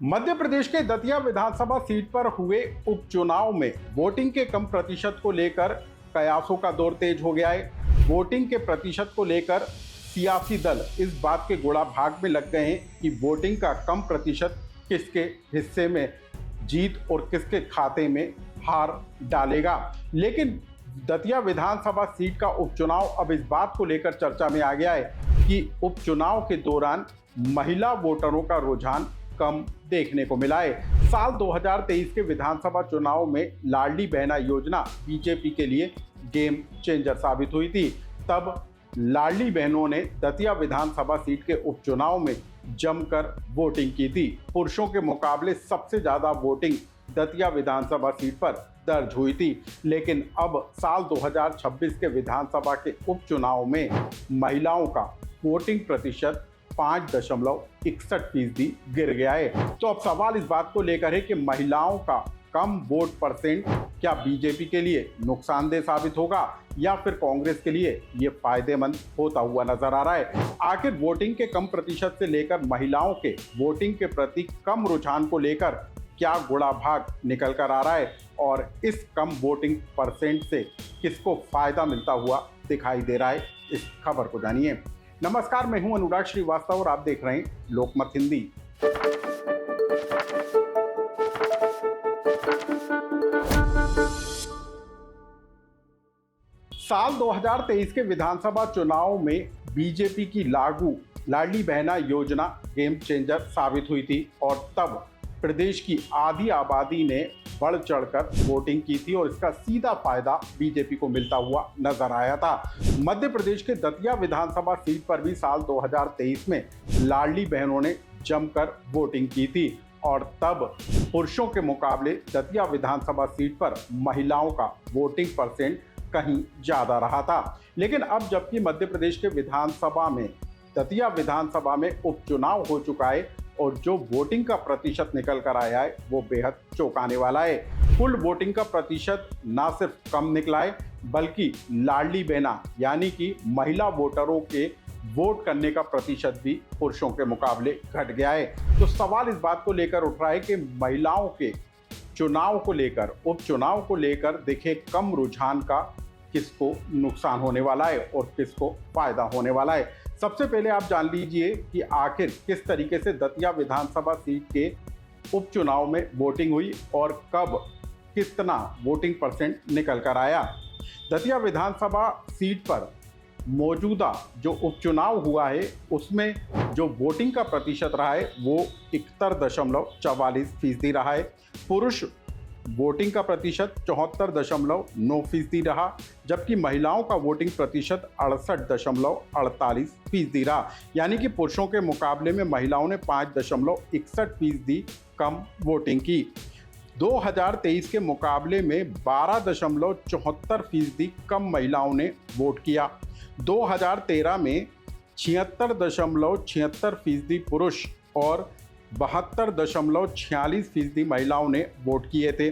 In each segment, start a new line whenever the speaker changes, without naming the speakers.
मध्य प्रदेश के दतिया विधानसभा सीट पर हुए उपचुनाव में वोटिंग के कम प्रतिशत को लेकर कयासों का दौर तेज हो गया है। वोटिंग के प्रतिशत को लेकर सियासी दल इस बात के गुड़ा भाग में लग गए हैं कि वोटिंग का कम प्रतिशत किसके हिस्से में जीत और किसके खाते में हार डालेगा। लेकिन दतिया विधानसभा सीट का उपचुनाव अब इस बात को लेकर चर्चा में आ गया है कि उपचुनाव के दौरान महिला वोटरों का रुझान कम देखने को मिला है। साल 2023 के विधानसभा चुनाव में लाडली बहना योजना बीजेपी के लिए गेम चेंजर साबित हुई थी। तब लाडली बहनों ने दतिया विधानसभा सीट के उपचुनाव में जमकर वोटिंग की थी। पुरुषों के मुकाबले सबसे ज्यादा वोटिंग दतिया विधानसभा सीट पर दर्ज हुई थी। लेकिन अब साल 2026 के विधानसभा के उपचुनाव में महिलाओं का वोटिंग प्रतिशत 5.61% गिर गया है। तो अब सवाल इस बात को लेकर है कि महिलाओं का कम वोट परसेंट क्या बीजेपी के लिए नुकसानदेह साबित होगा या फिर कांग्रेस के लिए ये फायदेमंद होता हुआ नजर आ रहा है। आखिर वोटिंग के कम प्रतिशत से लेकर महिलाओं के वोटिंग के प्रति कम रुझान को लेकर क्या गुड़ा भाग निकल कर आ रहा है और इस कम वोटिंग परसेंट से किसको फायदा मिलता हुआ दिखाई दे रहा है, इस खबर को जानिए। नमस्कार, मैं हूं अनुराग श्रीवास्तव और आप देख रहे हैं लोकमत हिंदी। साल 2023 के विधानसभा चुनाव में बीजेपी की लागू लाडली बहना योजना गेम चेंजर साबित हुई थी और तब प्रदेश की आधी आबादी ने बढ़ चढ़कर वोटिंग की थी और इसका सीधा फायदा बीजेपी को मिलता हुआ नजर आया था। मध्य प्रदेश के दतिया विधानसभा सीट पर भी साल 2023 में लाडली बहनों ने जमकर वोटिंग की थी और तब पुरुषों के मुकाबले दतिया विधानसभा सीट पर महिलाओं का वोटिंग परसेंट कहीं ज्यादा रहा था। लेकिन अब जबकि मध्य प्रदेश के विधानसभा में दतिया विधानसभा में उपचुनाव हो चुका है और जो वोटिंग का प्रतिशत निकल कर आया है वो बेहद चौंकाने वाला है। कुल वोटिंग का प्रतिशत ना सिर्फ कम निकला है बल्कि लाडली बहना यानी कि महिला वोटरों के वोट करने का प्रतिशत भी पुरुषों के मुकाबले घट गया है। तो सवाल इस बात को लेकर उठ रहा है कि महिलाओं के चुनाव को लेकर उपचुनाव को लेकर देखे कम रुझान का किसको नुकसान होने वाला है और किसको फायदा होने वाला है। सबसे पहले आप जान लीजिए कि आखिर किस तरीके से दतिया विधानसभा सीट के उपचुनाव में वोटिंग हुई और कब कितना वोटिंग परसेंट निकल कर आया। दतिया विधानसभा सीट पर मौजूदा जो उपचुनाव हुआ है उसमें जो वोटिंग का प्रतिशत रहा है वो 71.44% रहा है। पुरुष वोटिंग का प्रतिशत 74.9% रहा, जबकि महिलाओं का वोटिंग प्रतिशत 68.48% रहा। यानी कि पुरुषों के मुकाबले में महिलाओं ने 5.61% कम वोटिंग की। 2023 के मुकाबले में 12.74% कम महिलाओं ने वोट किया। 2013 में 76.76% पुरुष और 72.46% महिलाओं ने वोट किए थे।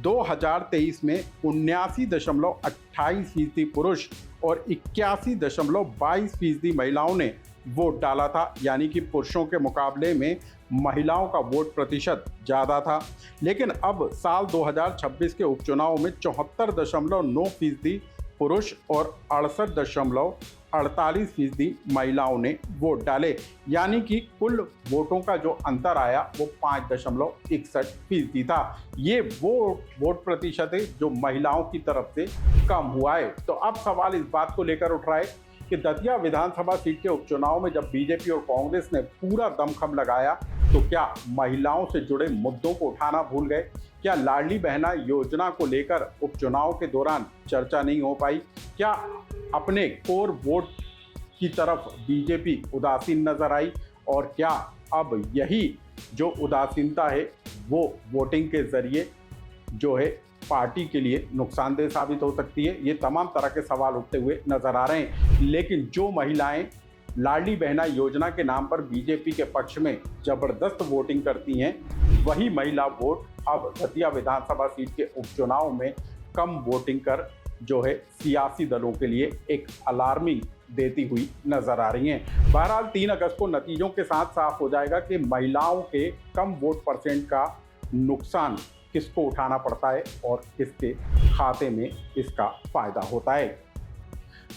2023 में 79.28% पुरुष और 81.22% महिलाओं ने वोट डाला था। यानी कि पुरुषों के मुकाबले में महिलाओं का वोट प्रतिशत ज़्यादा था। लेकिन अब साल 2026 के उपचुनाव में 74.9% पुरुष और 68.48% महिलाओं ने वोट डाले। यानी कि कुल वोटों का जो अंतर आया वो 5.61% था। ये वो वोट प्रतिशत है जो महिलाओं की तरफ से कम हुआ है। तो अब सवाल इस बात को लेकर उठ रहा है कि दतिया विधानसभा सीट के उपचुनाव में जब बीजेपी और कांग्रेस ने पूरा दमखम लगाया तो क्या महिलाओं से जुड़े मुद्दों को उठाना भूल गए? क्या लाडली बहना योजना को लेकर उपचुनाव के दौरान चर्चा नहीं हो पाई? क्या अपने कोर वोट की तरफ बीजेपी उदासीन नजर आई? और क्या अब यही जो उदासीनता है वो वोटिंग के जरिए जो है पार्टी के लिए नुकसानदेह साबित हो सकती है? ये तमाम तरह के सवाल उठते हुए नजर आ रहे हैं। लेकिन जो महिलाएं लाडली बहना योजना के नाम पर बीजेपी के पक्ष में जबरदस्त वोटिंग करती हैं, वही महिला वोट अब दतिया विधानसभा सीट के उपचुनाव में कम वोटिंग कर जो है सियासी दलों के लिए एक अलार्मिंग देती हुई नजर आ रही हैं। बहरहाल 3 अगस्त को नतीजों के साथ साफ हो जाएगा कि महिलाओं के कम वोट परसेंट का नुकसान किसको उठाना पड़ता है और किसके खाते में इसका फायदा होता है।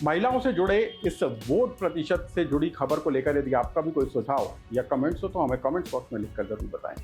महिलाओं से जुड़े इस वोट प्रतिशत से जुड़ी खबर को लेकर यदि आपका भी कोई सुझाव या कमेंट्स हो तो हमें कमेंट्स बॉक्स में लिखकर जरूर बताएं।